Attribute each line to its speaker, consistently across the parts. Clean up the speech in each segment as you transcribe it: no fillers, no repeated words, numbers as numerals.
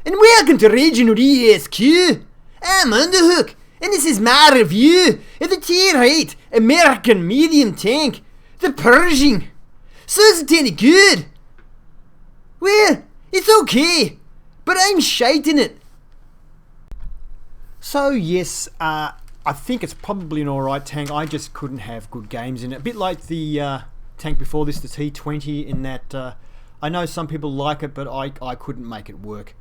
Speaker 1: and welcome to ReginaldESQ. I'm Underhook, and this is my review of the Tier 8 American medium tank, the Pershing. So is it any good? Well, it's okay, but I'm shiting it. So yes, I think it's probably an alright tank. I just couldn't have good games in it. A bit like the tank before this, the T20, in that I know some people like it, but I couldn't make it work.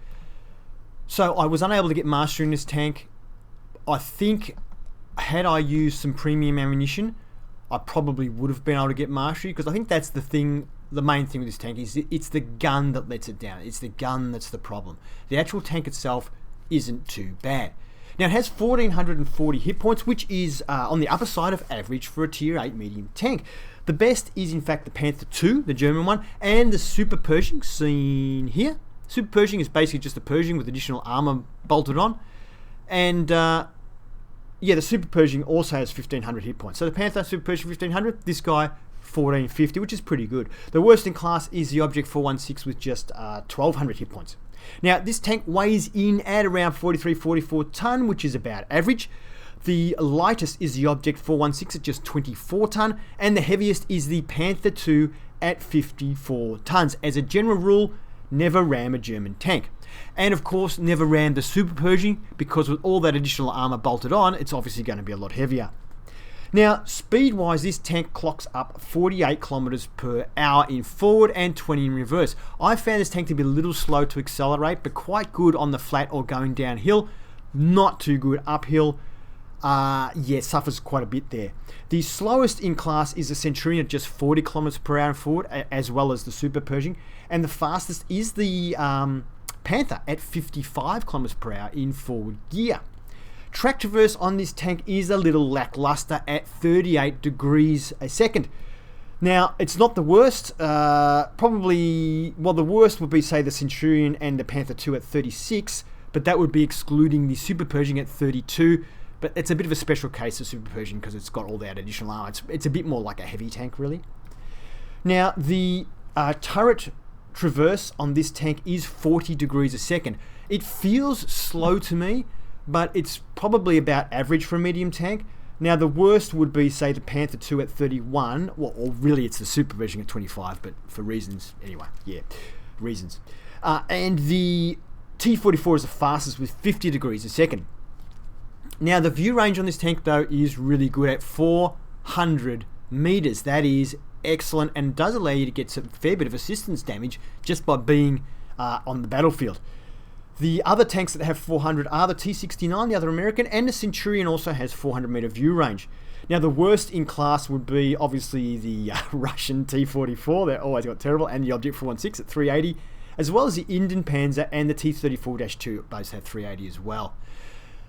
Speaker 1: So I was unable to get mastery in this tank. I think had I used some premium ammunition, I probably would have been able to get mastery, because I think that's the thing. The main thing with this tank is it's the gun that lets it down. It's the gun that's the problem. The actual tank itself isn't too bad. Now it has 1440 hit points, which is on the upper side of average for a tier 8 medium tank. The best is in fact the Panther II, the German one, and the Super Pershing seen here. Super Pershing is basically just a Pershing with additional armor bolted on. And yeah, the Super Pershing also has 1500 hit points. So the Panther, Super Pershing 1500, this guy 1450, which is pretty good. The worst in class is the Object 416 with just 1200 hit points. Now this tank weighs in at around 43-44 ton, which is about average. The lightest is the Object 416 at just 24 ton, and the heaviest is the Panther II at 54 tons. As a general rule, never ram a German tank. And of course, never ram the Super Pershing, because with all that additional armor bolted on, it's obviously going to be a lot heavier. Now, speed-wise, this tank clocks up 48 kilometers per hour in forward and 20 in reverse. I found this tank to be a little slow to accelerate, but quite good on the flat or going downhill. Not too good uphill. Yeah, suffers quite a bit there. The slowest in class is the Centurion at just 40 kilometers per hour in forward, as well as the Super Pershing. And the fastest is the Panther at 55 kilometers per hour in forward gear. Track traverse on this tank is a little lackluster at 38 degrees a second. Now, it's not the worst. Probably, well, the worst would be, say, the Centurion and the Panther II at 36, but that would be excluding the Super Pershing at 32. But it's a bit of a special case of Super Pershing because it's got all that additional armor. It's a bit more like a heavy tank, really. Now, the turret traverse on this tank is 40 degrees a second. It feels slow to me, but it's probably about average for a medium tank. Now, the worst would be, say, the Panther II at 31. Well, or really, it's the Super Pershing at 25, but for reasons, anyway, yeah, reasons. And the T44 is the fastest with 50 degrees a second. Now, the view range on this tank, though, is really good at 400 meters. That is excellent, and does allow you to get some fair bit of assistance damage just by being on the battlefield. The other tanks that have 400 are the T69, the other American, and the Centurion also has 400 meter view range. Now, the worst in class would be obviously the Russian T44. They're always got terrible, and the Object 416 at 380, as well as the Indian Panzer and the T34-2 both have 380 as well.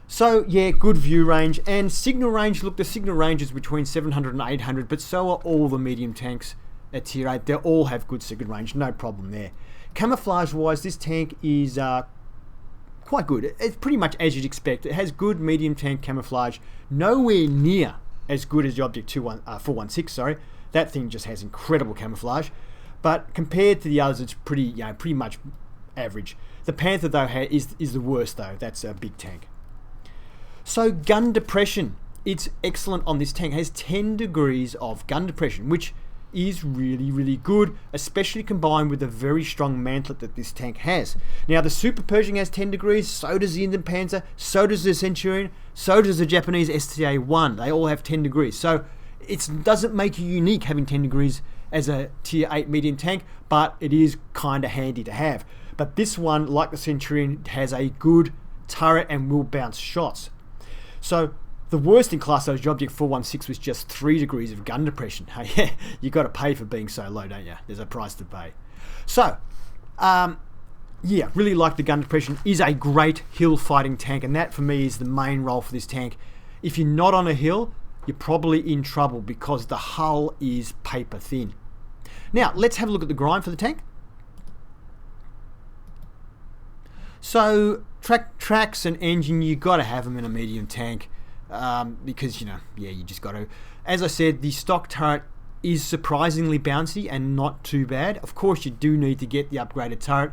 Speaker 1: So yeah, good view range. And signal range, look, the signal range is between 700 and 800, but so are all the medium tanks at tier 8. They all have good signal range, no problem there. Camouflage wise, this tank is quite good. It's pretty much as you'd expect. It has good medium tank camouflage, nowhere near as good as the Object 416, sorry. That thing just has incredible camouflage, but compared to the others, it's pretty much average. The Panther, though, is the worst, though. That's a big tank. So gun depression, it's excellent on this tank. It has 10 degrees of gun depression, which is really, really good, especially combined with the very strong mantlet that this tank has. Now, the Super Pershing has 10 degrees, so does the Indian Panzer, so does the Centurion, so does the Japanese STA-1. They all have 10 degrees. So it doesn't make you unique having 10 degrees as a tier 8 medium tank, but it is kind of handy to have. But this one, like the Centurion, has a good turret and will bounce shots. So the worst in class, though, is the Object 416 with just 3 degrees of gun depression. Yeah, you got to pay for being so low, don't you? There's a price to pay. So, yeah, really like the gun depression. Is a great hill fighting tank, and that for me is the main role for this tank. If you're not on a hill, you're probably in trouble because the hull is paper thin. Now, let's have a look at the grind for the tank. So, tracks and engine, you got to have them in a medium tank because, yeah, you just got to. As I said, the stock turret is surprisingly bouncy and not too bad. Of course, you do need to get the upgraded turret,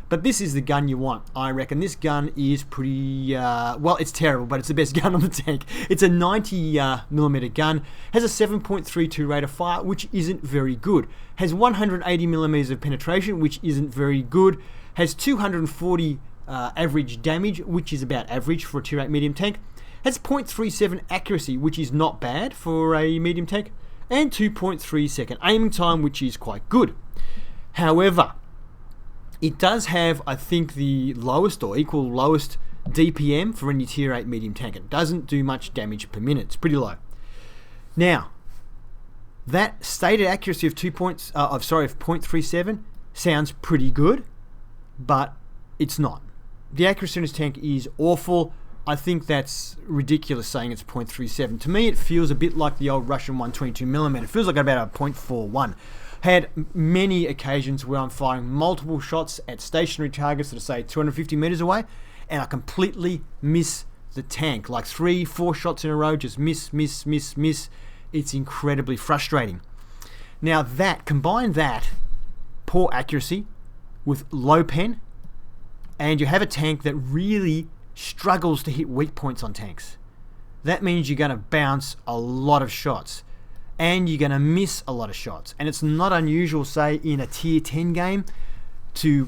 Speaker 1: But this is the gun you want, I reckon. This gun is pretty, well, it's terrible, but it's the best gun on the tank. It's a 90mm gun, has a 7.32 rate of fire, which isn't very good. Has 180mm of penetration, which isn't very good. Has 240 average damage, which is about average for a tier 8 medium tank. Has 0.37 accuracy, which is not bad for a medium tank. And 2.3 second aiming time, which is quite good. However, it does have, I think, the lowest or equal lowest DPM for any tier 8 medium tank. It doesn't do much damage per minute. It's pretty low. Now, that stated accuracy of 0.37 sounds pretty good, but it's not. The accuracy in this tank is awful. I think that's ridiculous saying it's 0.37. To me, it feels a bit like the old Russian 122mm. It feels like about a 0.41. Had many occasions where I'm firing multiple shots at stationary targets that are, say, 250 meters away, and I completely miss the tank. Like 3-4 shots in a row, just miss. It's incredibly frustrating. Now combine that poor accuracy with low pen, and you have a tank that really struggles to hit weak points on tanks. That means you're going to bounce a lot of shots. And you're going to miss a lot of shots. And it's not unusual, say, in a tier 10 game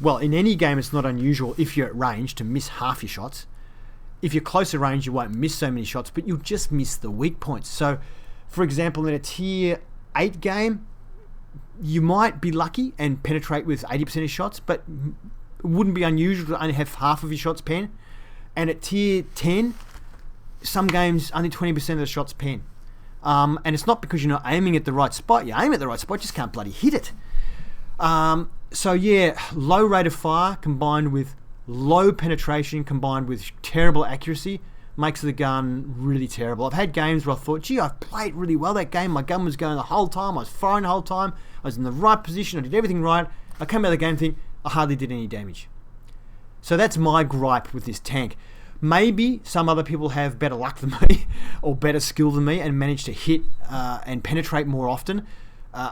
Speaker 1: well, in any game it's not unusual if you're at range to miss half your shots. If you're closer range, you won't miss so many shots, but you'll just miss the weak points. So, for example, in a tier 8 game, you might be lucky and penetrate with 80% of shots, but it wouldn't be unusual to only have half of your shots pen. And at tier 10, some games only 20% of the shots pen. And it's not because you're not aiming at the right spot. You aim at the right spot, just can't bloody hit it. So yeah, low rate of fire combined with low penetration combined with terrible accuracy makes the gun really terrible. I've had games where I thought, gee, I've played really well that game. My gun was going the whole time. I was firing the whole time. I was in the right position. I did everything right. I came out of the game and think, I hardly did any damage. So that's my gripe with this tank. Maybe some other people have better luck than me or better skill than me and manage to hit and penetrate more often.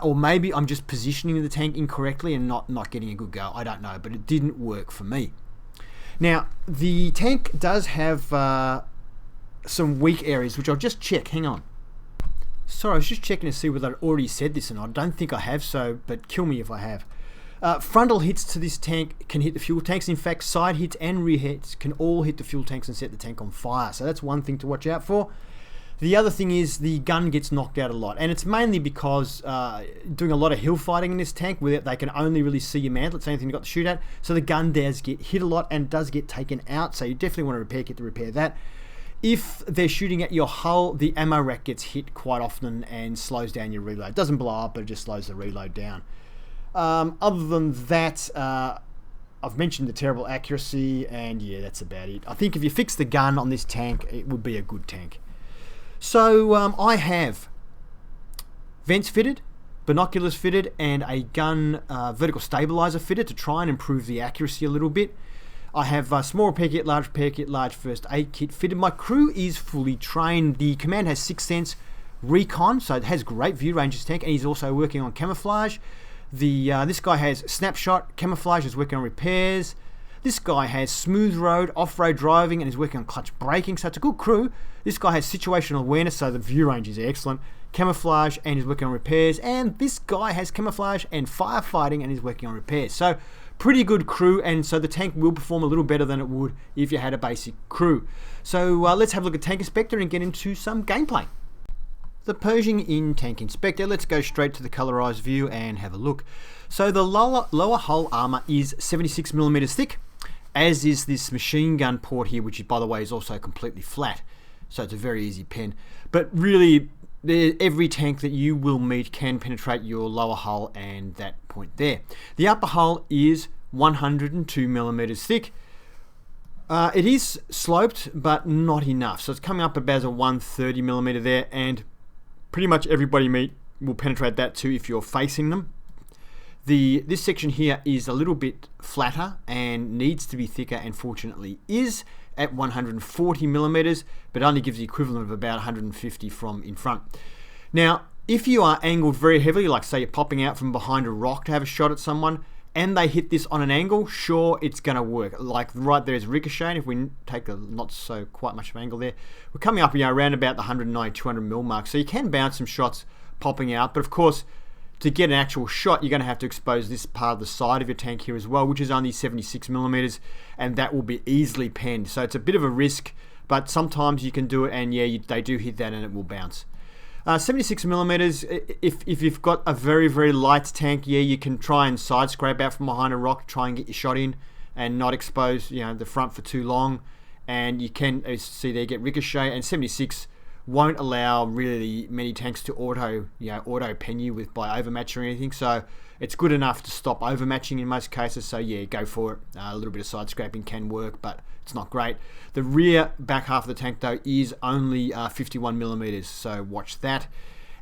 Speaker 1: Or maybe I'm just positioning the tank incorrectly and not getting a good go. I don't know, but it didn't work for me. Now, the tank does have some weak areas, which I'll just check. Hang on. Sorry, I was just checking to see whether I'd already said this or not. I don't think I have, but kill me if I have. Frontal hits to this tank can hit the fuel tanks. In fact, side hits and rear hits can all hit the fuel tanks and set the tank on fire. So that's one thing to watch out for. The other thing is the gun gets knocked out a lot. And it's mainly because doing a lot of hill fighting in this tank where they can only really see your mantle. It's the only thing you've got to shoot at. So the gun does get hit a lot and does get taken out. So you definitely want to repair kit to repair that. If they're shooting at your hull, the ammo rack gets hit quite often and slows down your reload. It doesn't blow up, but it just slows the reload down. Other than that, I've mentioned the terrible accuracy, and yeah, that's about it. I think if you fix the gun on this tank, it would be a good tank. So I have vents fitted, binoculars fitted, and a gun vertical stabilizer fitted to try and improve the accuracy a little bit. I have small repair kit, large first aid kit fitted. My crew is fully trained. The command has 6th Sense recon, so it has great view range, this tank, and he's also working on camouflage. This guy has snapshot, camouflage, is working on repairs. This guy has smooth road, off-road driving, and is working on clutch braking, so it's a good crew. This guy has situational awareness, so the view range is excellent. Camouflage, and is working on repairs. And this guy has camouflage and firefighting, and is working on repairs. So pretty good crew, and so the tank will perform a little better than it would if you had a basic crew. So let's have a look at Tank Inspector and get into some gameplay. The Pershing in Tank Inspector. Let's go straight to the colorized view and have a look. So the lower hull armor is 76mm thick, as is this machine gun port here, which by the way is also completely flat. So it's a very easy pen. But really, every tank that you will meet can penetrate your lower hull and that point there. The upper hull is 102mm thick. It is sloped, but not enough. So it's coming up about a 130mm there, and pretty much everybody meet will penetrate that too if you're facing them. This section here is a little bit flatter and needs to be thicker, and fortunately is at 140mm, but only gives the equivalent of about 150 from in front. Now, if you are angled very heavily, like say you're popping out from behind a rock to have a shot at someone, and they hit this on an angle, sure, it's going to work. Like right there is ricocheting. If we take a not so quite much of an angle there, we're coming up, around about the 190, 200 mil mark. So you can bounce some shots popping out, but of course, to get an actual shot, you're going to have to expose this part of the side of your tank here as well, which is only 76 millimeters, and that will be easily penned. So it's a bit of a risk, but sometimes you can do it, and yeah, they do hit that and it will bounce. 76 millimeters, if you've got a very, very light tank, yeah, you can try and side scrape out from behind a rock, try and get your shot in and not expose, the front for too long. And you can, as you see there, get ricochet, and 76 won't allow really many tanks to auto pen you by overmatch or anything. So it's good enough to stop overmatching in most cases. So yeah, go for it. A little bit of side scraping can work, but it's not great. The rear back half of the tank though is only 51 millimeters, so watch that.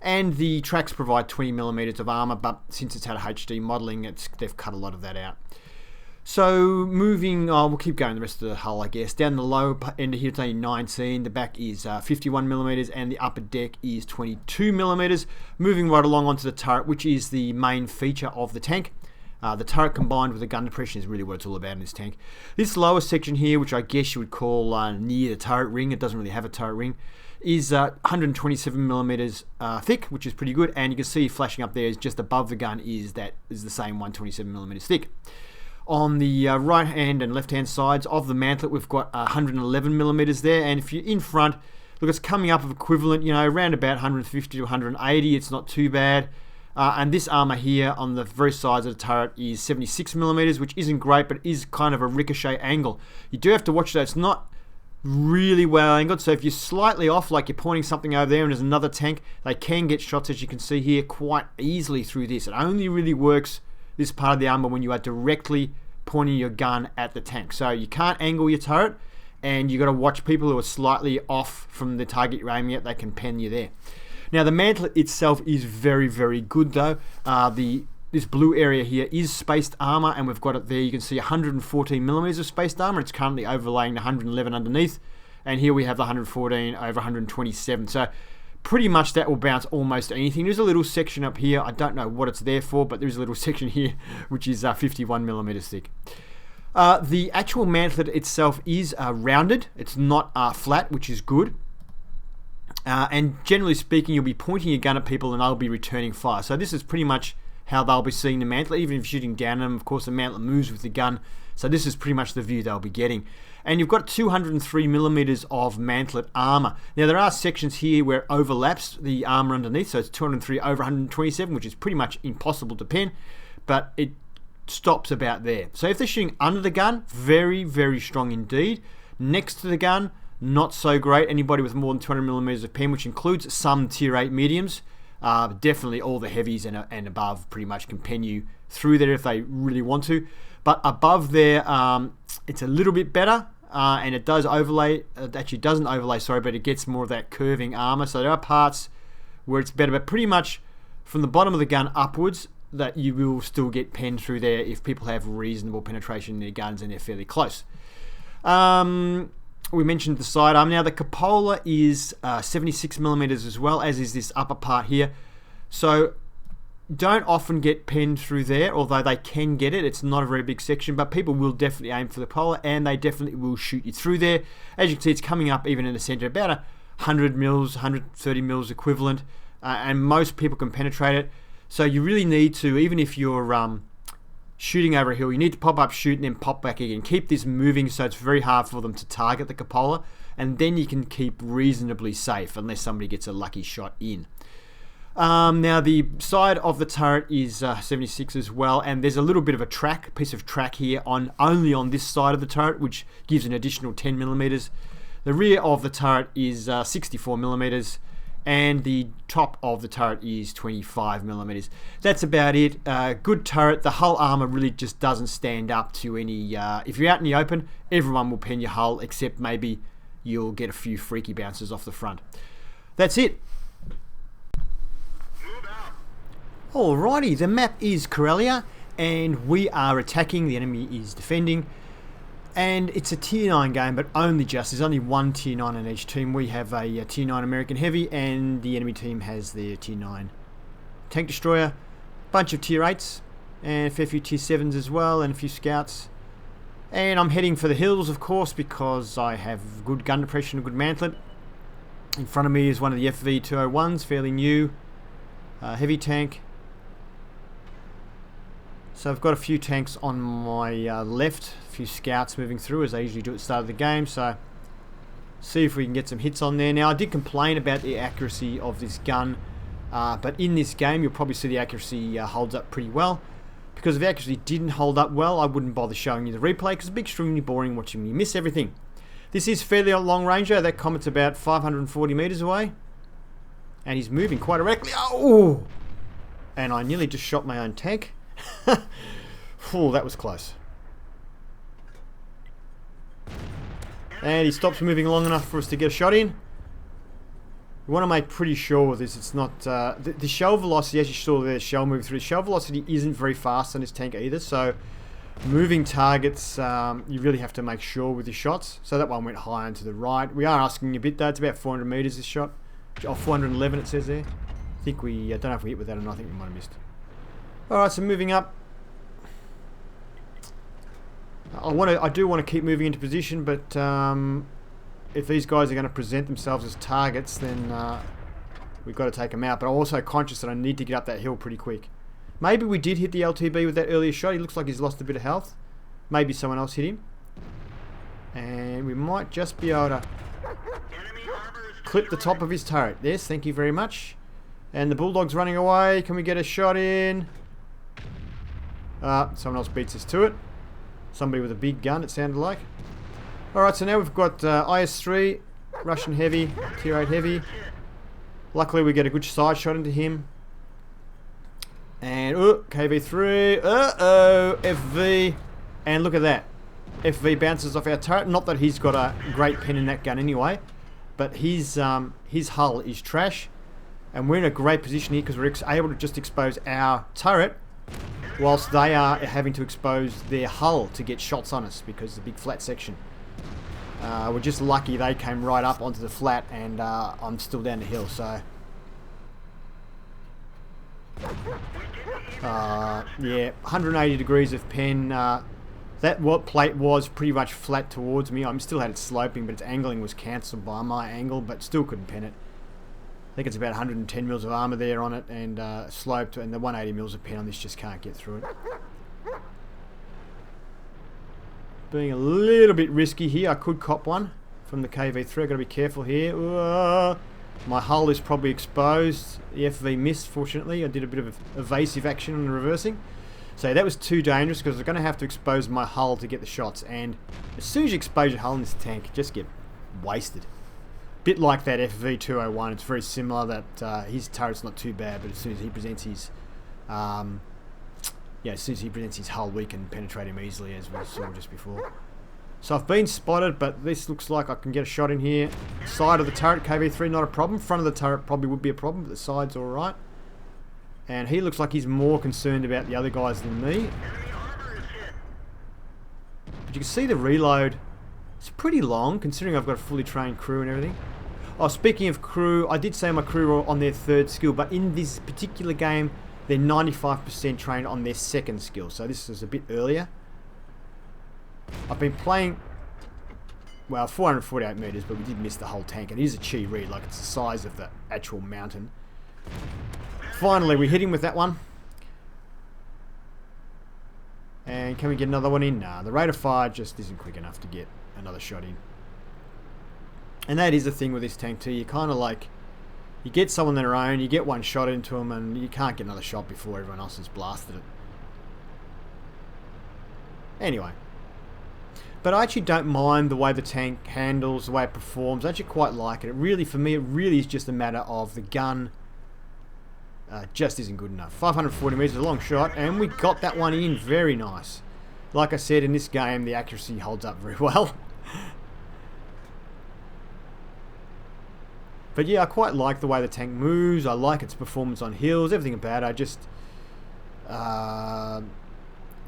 Speaker 1: And the tracks provide 20 millimeters of armor, but since it's had a HD modeling, they've cut a lot of that out. So moving, we'll keep going the rest of the hull, I guess. Down the low end here, it's only 19. The back is 51 millimeters, and the upper deck is 22 millimeters. Moving right along onto the turret, which is the main feature of the tank. The turret combined with the gun depression is really what it's all about in this tank. This lower section here, which I guess you would call near the turret ring, it doesn't really have a turret ring, is 127 millimeters thick, which is pretty good. And you can see flashing up there is just above the gun is the same 127 millimeters thick. On the right hand and left hand sides of the mantlet, we've got 111 millimeters there. And if you're in front, look, it's coming up of equivalent, around about 150 to 180. It's not too bad. And this armor here on the very sides of the turret is 76 millimeters, which isn't great, but is kind of a ricochet angle. You do have to watch that. It's not really well angled, so if you're slightly off, like you're pointing something over there and there's another tank, they can get shots, as you can see here, quite easily through this. It only really works, this part of the armor, when you are directly pointing your gun at the tank. So you can't angle your turret, and you got to watch people who are slightly off from the target you're aiming at. They can pen you there. Now the mantlet itself is very, very good though. This blue area here is spaced armor, and we've got it there. You can see 114 millimeters of spaced armor. It's currently overlaying the 111 underneath, and here we have the 114 over 127. So pretty much that will bounce almost anything. There's a little section up here. I don't know what it's there for, but there's a little section here which is 51 millimeters thick. The actual mantlet itself is rounded. It's not flat, which is good. And generally speaking, you'll be pointing your gun at people and they'll be returning fire. So this is pretty much how they'll be seeing the mantlet. Even if you're shooting down at them, of course, the mantlet moves with the gun. So this is pretty much the view they'll be getting. And you've got 203 millimeters of mantlet armor. Now, there are sections here where it overlaps the armor underneath. So it's 203 over 127, which is pretty much impossible to pen. But it stops about there. So if they're shooting under the gun, very, very strong indeed. Next to the gun, not so great. Anybody with more than 200 millimeters of pen, which includes some tier 8 mediums, definitely all the heavies and above pretty much can pen you through there if they really want to. But above there, it's a little bit better, and it does overlay. It actually doesn't overlay, sorry, but it gets more of that curving armor. So there are parts where it's better, but pretty much from the bottom of the gun upwards, that you will still get penned through there if people have reasonable penetration in their guns and they're fairly close. We mentioned the sidearm. Now the cupola is 76 millimeters as well, as is this upper part here. So don't often get penned through there, although they can get it. It's not a very big section, but people will definitely aim for the cupola, and they definitely will shoot you through there. As you can see, it's coming up even in the center, about 100 mils, 130 mils equivalent, and most people can penetrate it. So you really need to, even if you're shooting over a hill, you need to pop up, shoot, and then pop back again. Keep this moving so it's very hard for them to target the cupola, and then you can keep reasonably safe unless somebody gets a lucky shot in. Now the side of the turret is 76 as well, and there's a little bit of a piece of track here only on this side of the turret, which gives an additional 10 millimeters. The rear of the turret is 64 millimeters, and the top of the turret is 25 millimeters. That's about it. Good turret. The hull armor really just doesn't stand up to any. If you're out in the open, everyone will pen your hull, except maybe you'll get a few freaky bounces off the front. That's it. Alrighty, the map is Karelia, and we are attacking. The enemy is defending. And it's a tier 9 game, but only just. There's only one tier 9 in each team. We have a tier 9 American Heavy, and the enemy team has their tier 9 Tank Destroyer. Bunch of tier 8s, And a fair few T7s as well, and a few scouts. And I'm heading for the hills, of course, because I have good gun depression and good mantlet. In front of me is one of the FV201s, fairly new. Heavy tank. So I've got a few tanks on my left, a few scouts moving through, as I usually do at the start of the game. So see if we can get some hits on there. Now, I did complain about the accuracy of this gun, but in this game you'll probably see the accuracy holds up pretty well. Because if the accuracy didn't hold up well, I wouldn't bother showing you the replay, because it's extremely boring watching me miss everything. This is fairly long range. That comet's about 540 meters away, and he's moving quite erectly. Oh! And I nearly just shot my own tank. Oh, that was close. And he stops moving long enough for us to get a shot in. We want to make pretty sure with this, it's not... the shell velocity, as you saw there, the shell moving through, the shell velocity isn't very fast on this tank either, so moving targets, you really have to make sure with your shots. So that one went high and to the right. We are asking a bit though, it's about 400 meters this shot. Oh, 411 it says there. I think we, I don't know if we hit with that or not, I think we might have missed. Alright, so moving up. I do want to keep moving into position, but if these guys are going to present themselves as targets, then we've got to take them out. But I'm also conscious that I need to get up that hill pretty quick. Maybe we did hit the LTB with that earlier shot. He looks like he's lost a bit of health. Maybe someone else hit him. And we might just be able to clip the top of his turret. Yes, thank you very much. And the Bulldog's running away. Can we get a shot in? Someone else beats us to it. Somebody with a big gun, it sounded like. Alright, so now we've got IS-3, Russian heavy, Tier 8 heavy. Luckily we get a good side shot into him. And, KV-3, FV. And look at that. FV bounces off our turret. Not that he's got a great pen in that gun anyway, but his hull is trash. And we're in a great position here because we're able to just expose our turret, whilst they are having to expose their hull to get shots on us because of the big flat section. We're just lucky they came right up onto the flat, and I'm still down the hill, so... yeah, 180 degrees of pen. That plate was pretty much flat towards me. I still had it sloping, but its angling was cancelled by my angle, but still couldn't pen it. I think it's about 110 mils of armor there on it, and sloped, and the 180 mils of pen on this just can't get through it. Being a little bit risky here. I could cop one from the KV-3. I've got to be careful here. My hull is probably exposed. The FV missed, fortunately. I did a bit of evasive action on the reversing. So that was too dangerous because I was going to have to expose my hull to get the shots. And as soon as you expose your hull in this tank, just get wasted. Bit like that FV201. It's very similar. That his turret's not too bad, but as soon as he presents his... as soon as he presents his hull, we can penetrate him easily, as we saw just before. So I've been spotted, but this looks like I can get a shot in here. Side of the turret, KV-3, not a problem. Front of the turret probably would be a problem, but the side's alright. And he looks like he's more concerned about the other guys than me. But you can see the reload. It's pretty long, considering I've got a fully trained crew and everything. Oh, speaking of crew, I did say my crew were on their third skill, but in this particular game, they're 95% trained on their second skill, so this is a bit earlier. I've been playing, well, 448 meters, but we did miss the whole tank. It is a chi read, like it's the size of the actual mountain. Finally, we hit him with that one. And can we get another one in? Nah, the rate of fire just isn't quick enough to get another shot in. And that is the thing with this tank too. You kind of like, you get someone their own, you get one shot into them, and you can't get another shot before everyone else has blasted it. Anyway. But I actually don't mind the way the tank handles, the way it performs. I actually quite like it. It really, for me, it really is just a matter of the gun just isn't good enough. 540 meters is a long shot, and we got that one in. Very nice. Like I said, in this game, the accuracy holds up very well. But yeah, I quite like the way the tank moves. I like its performance on hills. Everything about it. I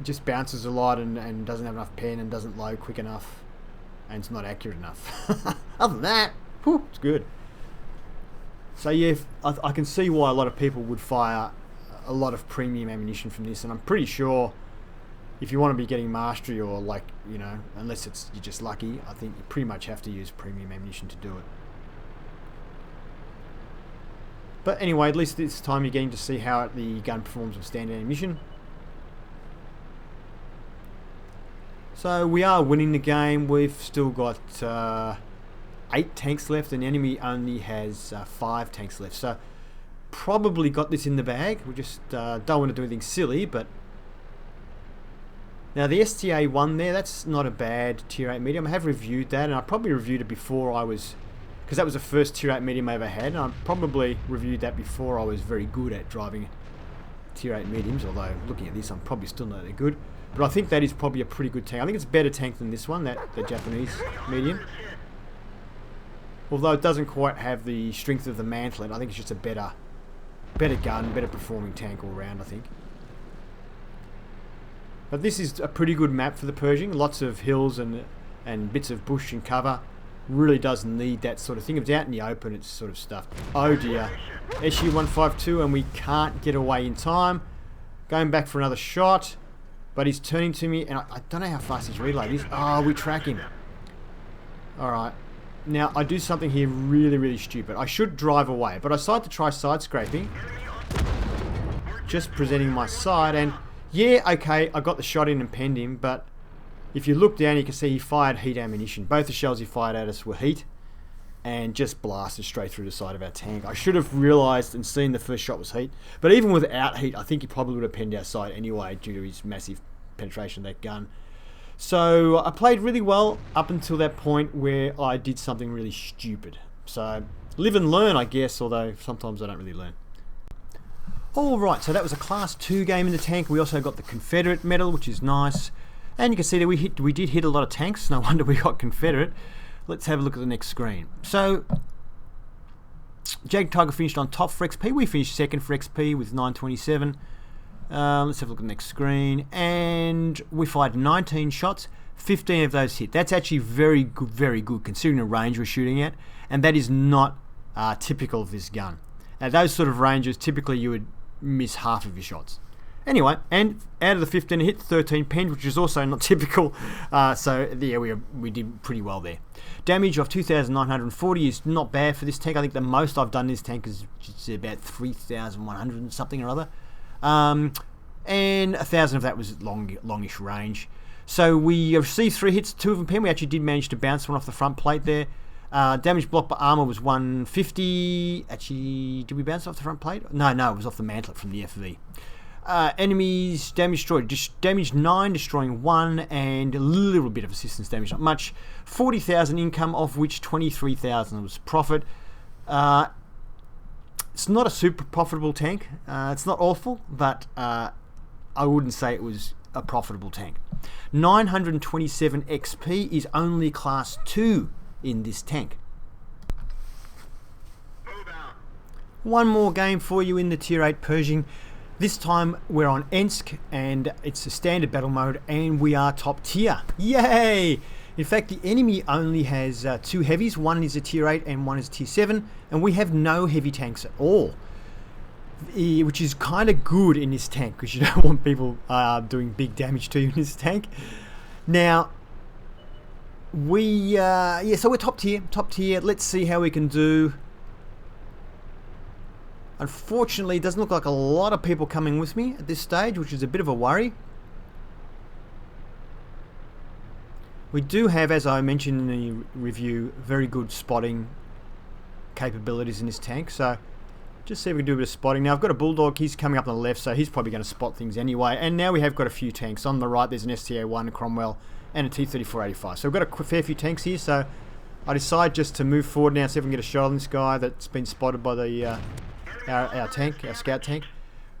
Speaker 1: just bounces a lot and doesn't have enough pen and doesn't load quick enough, and it's not accurate enough. Other than that, whew, it's good. So yeah, I can see why a lot of people would fire a lot of premium ammunition from this, and I'm pretty sure if you want to be getting mastery or like, you know, unless you're just lucky, I think you pretty much have to use premium ammunition to do it. But anyway, at least this time you're getting to see how the gun performs with standard ammunition. So we are winning the game. We've still got 8 tanks left, and the enemy only has 5 tanks left. So probably got this in the bag. We just don't want to do anything silly. But now the STA-1 there, that's not a bad tier 8 medium. I have reviewed that, and I probably reviewed it before I was, because that was the first tier 8 medium I ever had, and I probably reviewed that before I was very good at driving tier 8 mediums, although looking at this I'm probably still not that good. But I think that is probably a pretty good tank. I think it's a better tank than this one, the Japanese medium. Although it doesn't quite have the strength of the Mantlet, I think it's just a better gun, better performing tank all round, I think. But this is a pretty good map for the Pershing. Lots of hills and bits of bush and cover. Really does need that sort of thing. If it's out in the open, it's sort of stuffed. Oh dear. SU-152, and we can't get away in time. Going back for another shot. But he's turning to me, and I don't know how fast his reload is. Oh, we track him. Alright. Now, I do something here really, really stupid. I should drive away, but I decided to try side scraping. Just presenting my side, and yeah, okay, I got the shot in and penned him, but if you look down, you can see he fired heat ammunition. Both the shells he fired at us were heat, and just blasted straight through the side of our tank. I should have realised and seen the first shot was heat, but even without heat, I think he probably would have penned our side anyway due to his massive penetration of that gun. So I played really well up until that point where I did something really stupid. So live and learn, I guess, although sometimes I don't really learn. Alright, so that was a Class 2 game in the tank. We also got the Confederate medal, which is nice. And you can see that we did hit a lot of tanks. No wonder we got Confederate. Let's have a look at the next screen. So, Jag Tiger finished on top for XP. We finished second for XP with 927. Let's have a look at the next screen. And we fired 19 shots. 15 of those hit. That's actually very good considering the range we're shooting at. And that is not typical of this gun. At those sort of ranges, typically you would miss half of your shots. Anyway, and out of the 15 hit, 13 penned, which is also not typical. So yeah, we did pretty well there. Damage of 2,940 is not bad for this tank. I think the most I've done in this tank is just about 3,100 and something or other. And 1,000 of that was longish range. So we received 3 hits, 2 of them penned. We actually did manage to bounce one off the front plate there. Damage blocked by armor was 150. Actually, did we bounce off the front plate? No, it was off the mantlet from the FV. Enemies damage destroyed. Damage 9, destroying 1, and a little bit of assistance damage, not much. 40,000 income, of which 23,000 was profit. It's not a super profitable tank. It's not awful, but I wouldn't say it was a profitable tank. 927 XP is only Class 2 in this tank. One more game for you in the Tier 8 Pershing. This time we're on Ensk, and it's a standard battle mode, and we are top tier. Yay! In fact, the enemy only has 2 heavies. One is a Tier 8 and one is Tier 7, and we have no heavy tanks at all, which is kind of good in this tank because you don't want people doing big damage to you in this tank. Now, so we're top tier. Let's see how we can do. Unfortunately, it doesn't look like a lot of people coming with me at this stage, which is a bit of a worry. We do have, as I mentioned in the review, very good spotting capabilities in this tank. So just see if we can do a bit of spotting. Now I've got a Bulldog, he's coming up on the left, so he's probably going to spot things anyway. And now we have got a few tanks. On the right there's an STA-1, Cromwell, and a T-3485. So we've got a fair few tanks here, so I decide just to move forward now, see if we can get a shot on this guy that's been spotted by the our tank, our scout tank.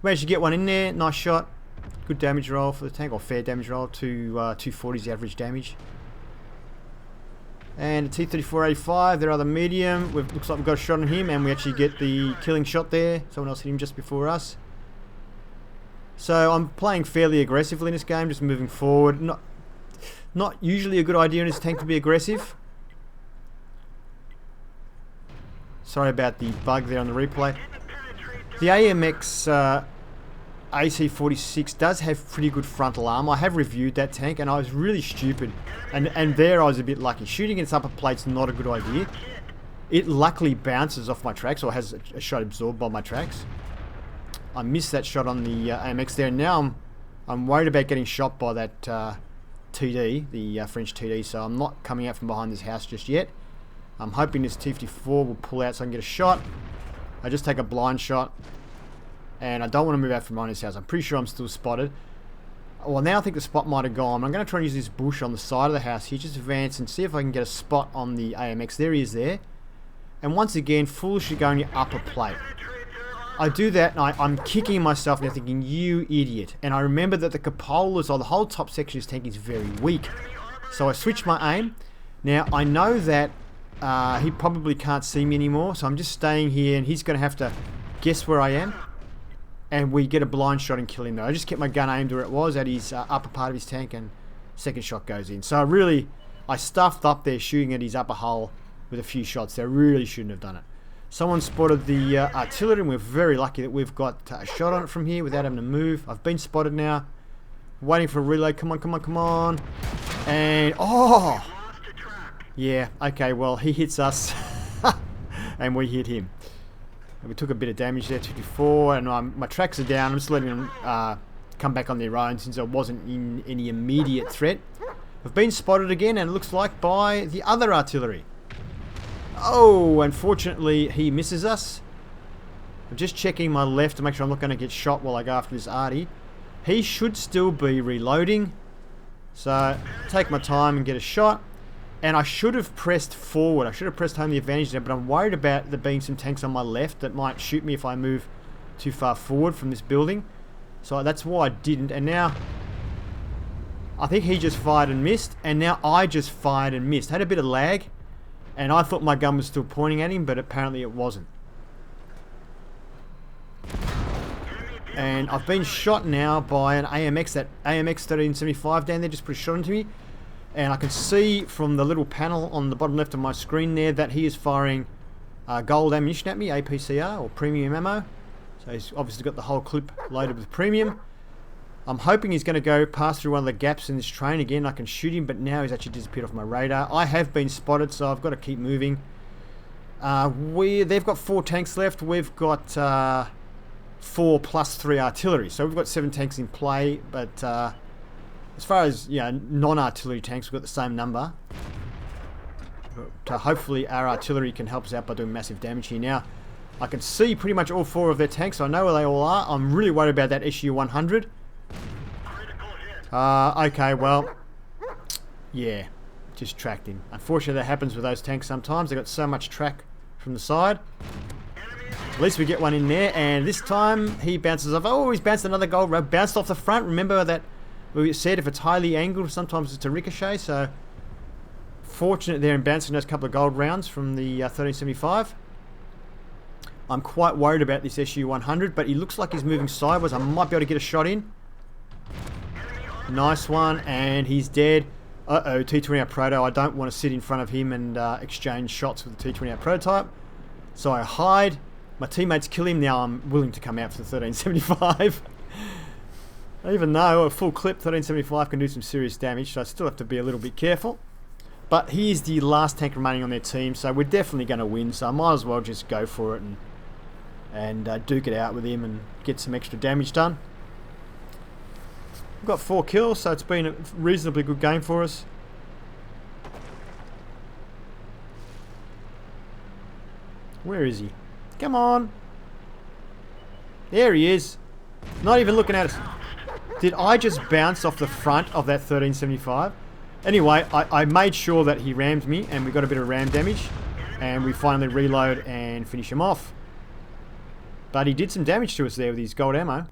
Speaker 1: Managed to get one in there, nice shot. Good damage roll for the tank, or fair damage roll, 240 is the average damage. And a T-3485, their other medium. Looks like we've got a shot on him, and we actually get the killing shot there. Someone else hit him just before us. So I'm playing fairly aggressively in this game, just moving forward. Not usually a good idea in this tank to be aggressive. Sorry about the bug there on the replay. The AMX AC-46 does have pretty good frontal armor. I have reviewed that tank, and I was really stupid. And there I was a bit lucky. Shooting its upper plate's not a good idea. It luckily bounces off my tracks, or has a shot absorbed by my tracks. I missed that shot on the AMX there. Now I'm worried about getting shot by that TD, the French TD, so I'm not coming out from behind this house just yet. I'm hoping this T-54 will pull out so I can get a shot. I just take a blind shot. And I don't want to move out from behind this house. I'm pretty sure I'm still spotted. Well, now I think the spot might have gone. I'm going to try and use this bush on the side of the house here. Just advance and see if I can get a spot on the AMX. There he is there. And once again, foolishly going the upper plate. I do that and I'm kicking myself now thinking, you idiot. And I remember that the cupolas, or the whole top section of this tank, is very weak. So I switch my aim. Now, I know that he probably can't see me anymore. So I'm just staying here and he's going to have to guess where I am. And we get a blind shot and kill him there. I just kept my gun aimed where it was, at his upper part of his tank, and second shot goes in. So I stuffed up there shooting at his upper hull with a few shots there. Really shouldn't have done it. Someone spotted the artillery, and we're very lucky that we've got a shot on it from here without having to move. I've been spotted now. Waiting for a reload. Come on, come on, come on. And, oh! Yeah, okay, well, he hits us. And we hit him. We took a bit of damage there, 224, and my tracks are down. I'm just letting them come back on their own since I wasn't in any immediate threat. I've been spotted again, and it looks like by the other artillery. Oh, unfortunately, he misses us. I'm just checking my left to make sure I'm not going to get shot while I go after this arty. He should still be reloading. So, take my time and get a shot. And I should have pressed forward. I should have pressed home the advantage there, but I'm worried about there being some tanks on my left that might shoot me if I move too far forward from this building. So that's why I didn't. And now, I think he just fired and missed. And now I just fired and missed. Had a bit of lag. And I thought my gun was still pointing at him, but apparently it wasn't. And I've been shot now by an AMX, that AMX 1375 down there, just put a shot into me. And I can see from the little panel on the bottom left of my screen there that he is firing gold ammunition at me, APCR, or premium ammo. So he's obviously got the whole clip loaded with premium. I'm hoping he's going to go past through one of the gaps in this train again. I can shoot him, but now he's actually disappeared off my radar. I have been spotted, so I've got to keep moving. They've got 4 tanks left. We've got 4 plus 3 artillery. So we've got 7 tanks in play, but as far as non-artillery tanks, we've got the same number. But, hopefully our artillery can help us out by doing massive damage here. Now, I can see pretty much all 4 of their tanks, so I know where they all are. I'm really worried about that SU-100. Okay, well, yeah, just tracked him. Unfortunately, that happens with those tanks sometimes. They've got so much track from the side. At least we get one in there, and this time he bounces off. Oh, he's bounced another gold rope. Bounced off the front. Remember that we said if it's highly angled, sometimes it's a ricochet, so fortunate there in bouncing those couple of gold rounds from the 1375. I'm quite worried about this SU-100, but he looks like he's moving sideways. I might be able to get a shot in. Nice one, and he's dead. Uh-oh, T-28 Proto. I don't want to sit in front of him and exchange shots with the T-28 prototype. So I hide. My teammates kill him. Now I'm willing to come out for the 1375. Even though a full clip 1375 can do some serious damage, so I still have to be a little bit careful. But he's the last tank remaining on their team, so we're definitely going to win. So I might as well just go for it and duke it out with him and get some extra damage done. We've got 4 kills, so it's been a reasonably good game for us. Where is he? Come on. There he is. Not even looking at us. Did I just bounce off the front of that 1375? Anyway, I made sure that he rammed me, and we got a bit of ram damage. And we finally reload and finish him off. But he did some damage to us there with his gold ammo.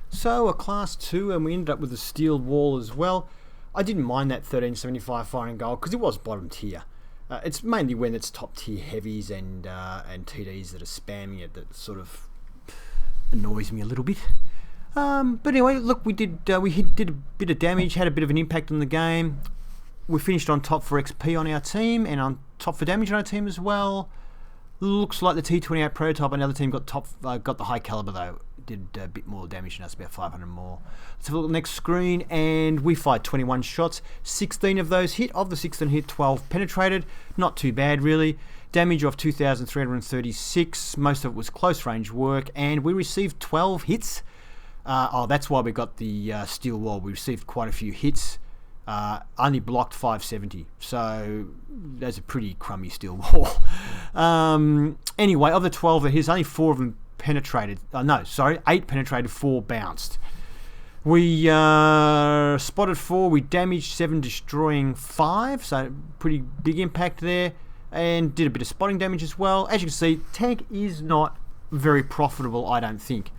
Speaker 1: So a class 2, and we ended up with a steel wall as well. I didn't mind that 1375 firing gold because it was bottom tier. It's mainly when it's top tier heavies and TDs that are spamming it that sort of annoys me a little bit. But anyway, look, we did a bit of damage, had a bit of an impact on the game. We finished on top for XP on our team and on top for damage on our team as well. Looks like the T28 prototype. Another team got the high caliber though. Did a bit more damage than us, about 500 more. Let's have a look at the next screen, and we fired 21 shots. 16 of those hit. Of the 16 hit, 12 penetrated. Not too bad, really. Damage of 2,336. Most of it was close range work, and we received 12 hits. That's why we got the steel wall. We received quite a few hits. Only blocked 570, so that's a pretty crummy steel wall. Anyway, of the 12 of his, only 4 of them penetrated. 8 penetrated, 4 bounced. We spotted 4, we damaged 7, destroying 5, so pretty big impact there, and did a bit of spotting damage as well. As you can see, tank is not very profitable, I don't think.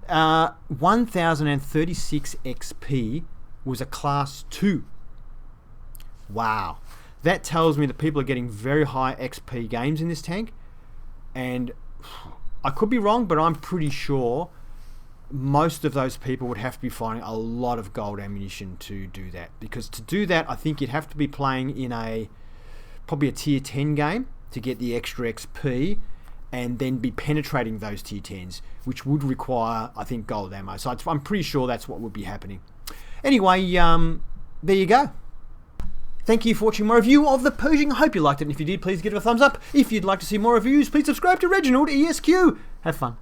Speaker 1: 1036 XP was a class 2. Wow. That tells me that people are getting very high XP games in this tank, and I could be wrong, but I'm pretty sure most of those people would have to be finding a lot of gold ammunition to do that, because to do that I think you'd have to be playing in probably a tier 10 game to get the extra XP, and then be penetrating those tier 10s, which would require, I think, gold ammo. So I'm pretty sure that's what would be happening. Anyway, there you go. Thank you for watching my review of the Pershing. I hope you liked it, and if you did, please give it a thumbs up. If you'd like to see more reviews, please subscribe to ReginaldESQ. Have fun.